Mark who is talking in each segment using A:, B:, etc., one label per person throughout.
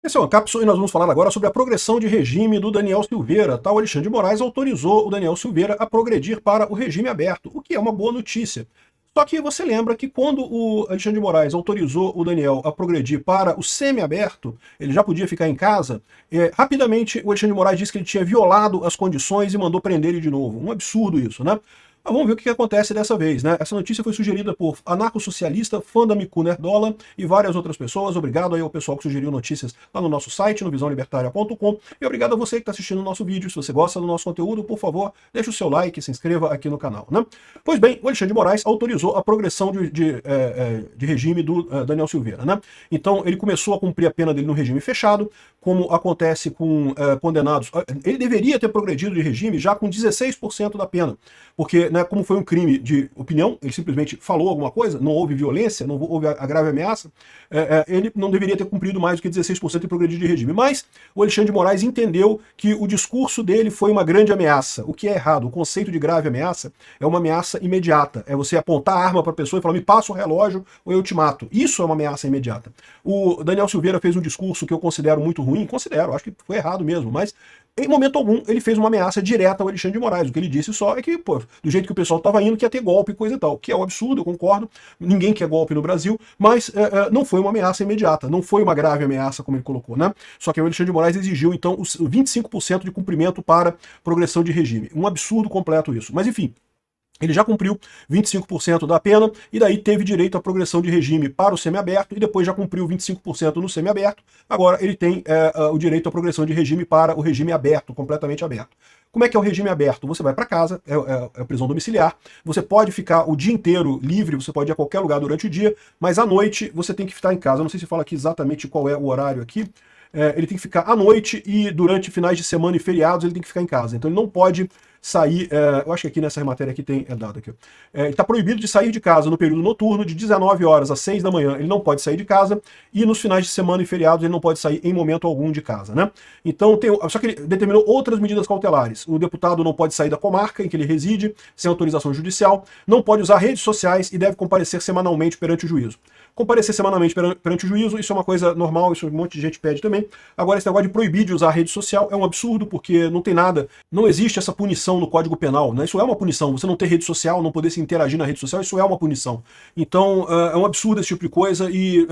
A: Esse é uma cápsula e nós vamos falar agora sobre a progressão de regime do Daniel Silveira. O Alexandre de Moraes autorizou o Daniel Silveira a progredir para o regime aberto, o que é uma boa notícia. Só que você lembra que quando o Alexandre de Moraes autorizou o Daniel a progredir para o semi-aberto, ele já podia ficar em casa, rapidamente o Alexandre de Moraes disse que ele tinha violado as condições e mandou prender ele de novo. Um absurdo isso, né? Mas vamos ver o que acontece dessa vez, né? Essa notícia foi sugerida por anarcossocialista, fã da Miku Nerdola e várias outras pessoas. Obrigado aí ao pessoal que sugeriu notícias lá no nosso site, no visãolibertaria.com. E obrigado a você que está assistindo o nosso vídeo. Se você gosta do nosso conteúdo, por favor, deixe o seu like e se inscreva aqui no canal, né? Pois bem, o Alexandre de Moraes autorizou a progressão de regime do Daniel Silveira, né? Então, ele começou a cumprir a pena dele no regime fechado, como acontece com condenados. Ele deveria ter progredido de regime já com 16% da pena, porque, né, como foi um crime de opinião, ele simplesmente falou alguma coisa, não houve violência, não houve a grave ameaça, ele não deveria ter cumprido mais do que 16% e progredido de regime. Mas o Alexandre de Moraes entendeu que o discurso dele foi uma grande ameaça, o que é errado. O conceito de grave ameaça é uma ameaça imediata, é você apontar a arma para a pessoa e falar, me passa o relógio ou eu te mato. Isso é uma ameaça imediata. O Daniel Silveira fez um discurso que eu considero muito ruim, acho que foi errado mesmo, mas em momento algum ele fez uma ameaça direta ao Alexandre de Moraes. O que ele disse só é que, pô, do jeito que o pessoal estava indo, que ia ter golpe e coisa e tal, que é um absurdo, eu concordo, ninguém quer golpe no Brasil, mas não foi uma ameaça imediata, não foi uma grave ameaça, como ele colocou, né? Só que o Alexandre de Moraes exigiu, então, os 25% de cumprimento para progressão de regime. Um absurdo completo isso. Mas, enfim, ele já cumpriu 25% da pena e daí teve direito à progressão de regime para o semiaberto e depois já cumpriu 25% no semiaberto. Agora ele tem o direito à progressão de regime para o regime aberto, completamente aberto. Como é que é o regime aberto? Você vai para casa, é a prisão domiciliar, você pode ficar o dia inteiro livre, você pode ir a qualquer lugar durante o dia, mas à noite você tem que ficar em casa. Eu não sei se fala aqui exatamente qual é o horário aqui. Ele tem que ficar à noite e durante finais de semana e feriados ele tem que ficar em casa. Então ele não pode sair, eu acho que aqui nessa matéria aqui tem dado aqui. Ele está proibido de sair de casa no período noturno de 19 horas às 6 da manhã, ele não pode sair de casa, e nos finais de semana e feriados ele não pode sair em momento algum de casa, né? Então, só que ele determinou outras medidas cautelares. O deputado não pode sair da comarca em que ele reside, sem autorização judicial, não pode usar redes sociais e deve comparecer semanalmente perante o juízo. Comparecer semanalmente perante o juízo, isso é uma coisa normal, isso um monte de gente pede também. Agora, esse negócio de proibir de usar rede social é um absurdo, porque não tem nada, não existe essa punição no Código Penal, né? Isso é uma punição. Você não ter rede social, não poder se interagir na rede social, isso é uma punição. Então, é um absurdo esse tipo de coisa e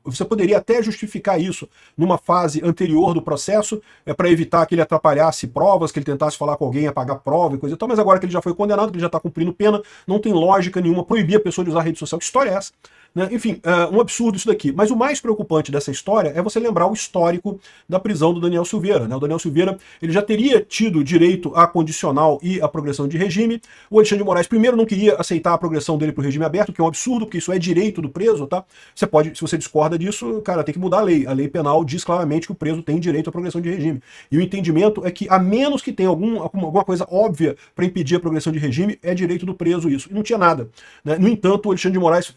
A: você poderia até justificar isso numa fase anterior do processo, para evitar que ele atrapalhasse provas, que ele tentasse falar com alguém, apagar prova e coisa e tal, mas agora que ele já foi condenado, que ele já está cumprindo pena, não tem lógica nenhuma proibir a pessoa de usar rede social. Que história é essa? Né? Enfim, um absurdo isso daqui. Mas o mais preocupante dessa história é você lembrar o histórico da prisão do Daniel Silveira, né? O Daniel Silveira ele já teria tido direito à condicional e à progressão de regime. O Alexandre de Moraes primeiro não queria aceitar a progressão dele para o regime aberto, que é um absurdo, porque isso é direito do preso, tá? Você pode, se você discorda disso, cara, tem que mudar a lei. A lei penal diz claramente que o preso tem direito à progressão de regime. E o entendimento é que, a menos que tenha alguma coisa óbvia para impedir a progressão de regime, é direito do preso isso. E não tinha nada, né? No entanto, o Alexandre de Moraes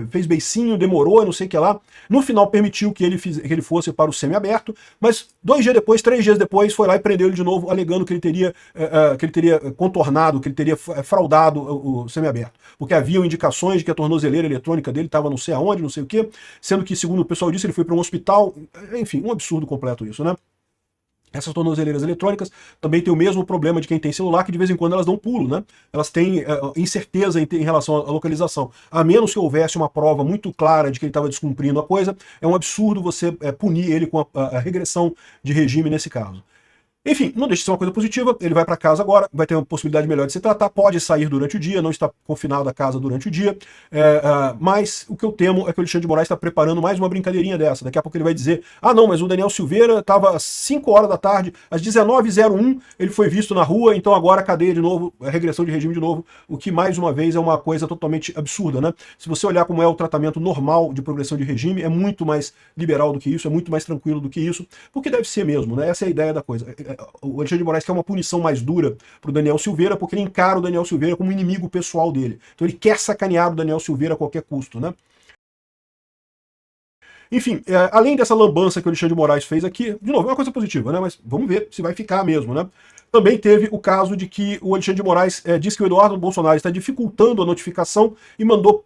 A: fez beicinho, demorou, não sei o que lá. No final permitiu que ele fosse para o semiaberto, mas 2 dias depois, 3 dias depois, foi lá e prendeu ele de novo, alegando que ele teria contornado, que ele teria fraudado o semiaberto. Porque haviam indicações de que a tornozeleira eletrônica dele estava não sei aonde, não sei o que, sendo que, segundo o pessoal disse, ele foi para um hospital. Enfim, um absurdo completo isso, né? Essas tornozeleiras eletrônicas também têm o mesmo problema de quem tem celular, que de vez em quando elas dão pulo, né? Elas têm incerteza em relação à localização. A menos que houvesse uma prova muito clara de que ele estava descumprindo a coisa, é um absurdo você punir ele com a regressão de regime nesse caso. Enfim, não deixa de ser uma coisa positiva, ele vai para casa agora, vai ter uma possibilidade melhor de se tratar, pode sair durante o dia, não está confinado à casa durante o dia, mas o que eu temo é que o Alexandre de Moraes está preparando mais uma brincadeirinha dessa. Daqui a pouco ele vai dizer, ah não, mas o Daniel Silveira estava às 5 horas da tarde, às 19h01 ele foi visto na rua, então agora cadeia de novo, regressão de regime de novo, o que mais uma vez é uma coisa totalmente absurda, né? Se você olhar como é o tratamento normal de progressão de regime, é muito mais liberal do que isso, é muito mais tranquilo do que isso, porque deve ser mesmo, né? Essa é a ideia da coisa. O Alexandre de Moraes quer uma punição mais dura para o Daniel Silveira, porque ele encara o Daniel Silveira como inimigo pessoal dele. Então ele quer sacanear o Daniel Silveira a qualquer custo, né? Enfim, além dessa lambança que o Alexandre de Moraes fez aqui, de novo, é uma coisa positiva, né? Mas vamos ver se vai ficar mesmo, né? Também teve o caso de que o Alexandre de Moraes disse que o Eduardo Bolsonaro está dificultando a notificação e mandou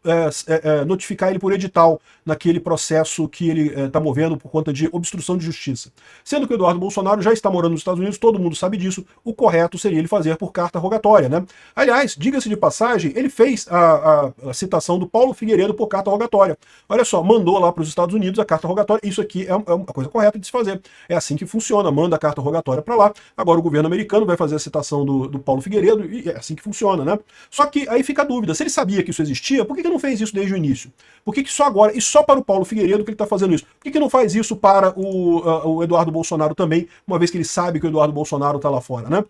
A: notificar ele por edital naquele processo que ele está movendo por conta de obstrução de justiça. Sendo que o Eduardo Bolsonaro já está morando nos Estados Unidos, todo mundo sabe disso, o correto seria ele fazer por carta rogatória, né? Aliás, diga-se de passagem, ele fez a citação do Paulo Figueiredo por carta rogatória. Olha só, mandou lá para os Estados Unidos a carta rogatória, isso aqui é uma coisa correta de se fazer. É assim que funciona, manda a carta rogatória para lá, agora o governo americano vai fazer a citação do Paulo Figueiredo, e é assim que funciona, né? Só que aí fica a dúvida, se ele sabia que isso existia, por que não fez isso desde o início? Por que só agora, e só para o Paulo Figueiredo que ele está fazendo isso? Por que não faz isso para o Eduardo Bolsonaro também, uma vez que ele sabe que o Eduardo Bolsonaro está lá fora, né?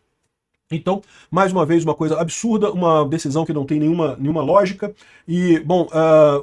A: Então, mais uma vez, uma coisa absurda, uma decisão que não tem nenhuma lógica. E, bom,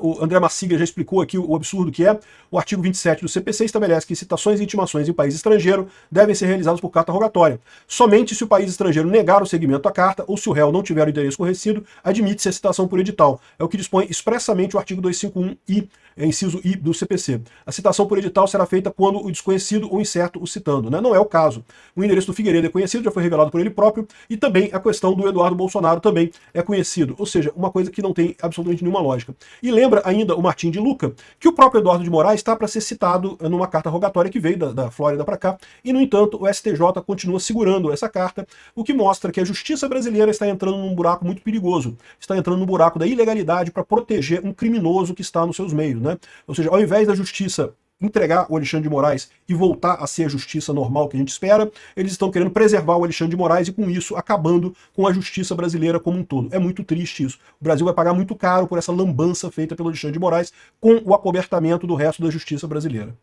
A: o André Massiga já explicou aqui o absurdo que é. O artigo 27 do CPC estabelece que citações e intimações em país estrangeiro devem ser realizadas por carta rogatória. Somente se o país estrangeiro negar o seguimento à carta ou se o réu não tiver o interesse conhecido, admite-se a citação por edital. É o que dispõe expressamente o artigo 251-I, inciso I do CPC. A citação por edital será feita quando o desconhecido ou incerto o citando, né? Não é o caso. O endereço do Figueiredo é conhecido, já foi revelado por ele próprio, e também a questão do Eduardo Bolsonaro também é conhecido. Ou seja, uma coisa que não tem absolutamente nenhuma lógica. E lembra ainda o Martim de Luca que o próprio Eduardo de Moraes está para ser citado numa carta rogatória que veio da Flórida para cá, e no entanto o STJ continua segurando essa carta, o que mostra que a justiça brasileira está entrando num buraco muito perigoso. Está entrando no buraco da ilegalidade para proteger um criminoso que está nos seus meios, né? Ou seja, ao invés da justiça entregar o Alexandre de Moraes e voltar a ser a justiça normal que a gente espera, eles estão querendo preservar o Alexandre de Moraes e com isso acabando com a justiça brasileira como um todo. É muito triste isso. O Brasil vai pagar muito caro por essa lambança feita pelo Alexandre de Moraes com o acobertamento do resto da justiça brasileira.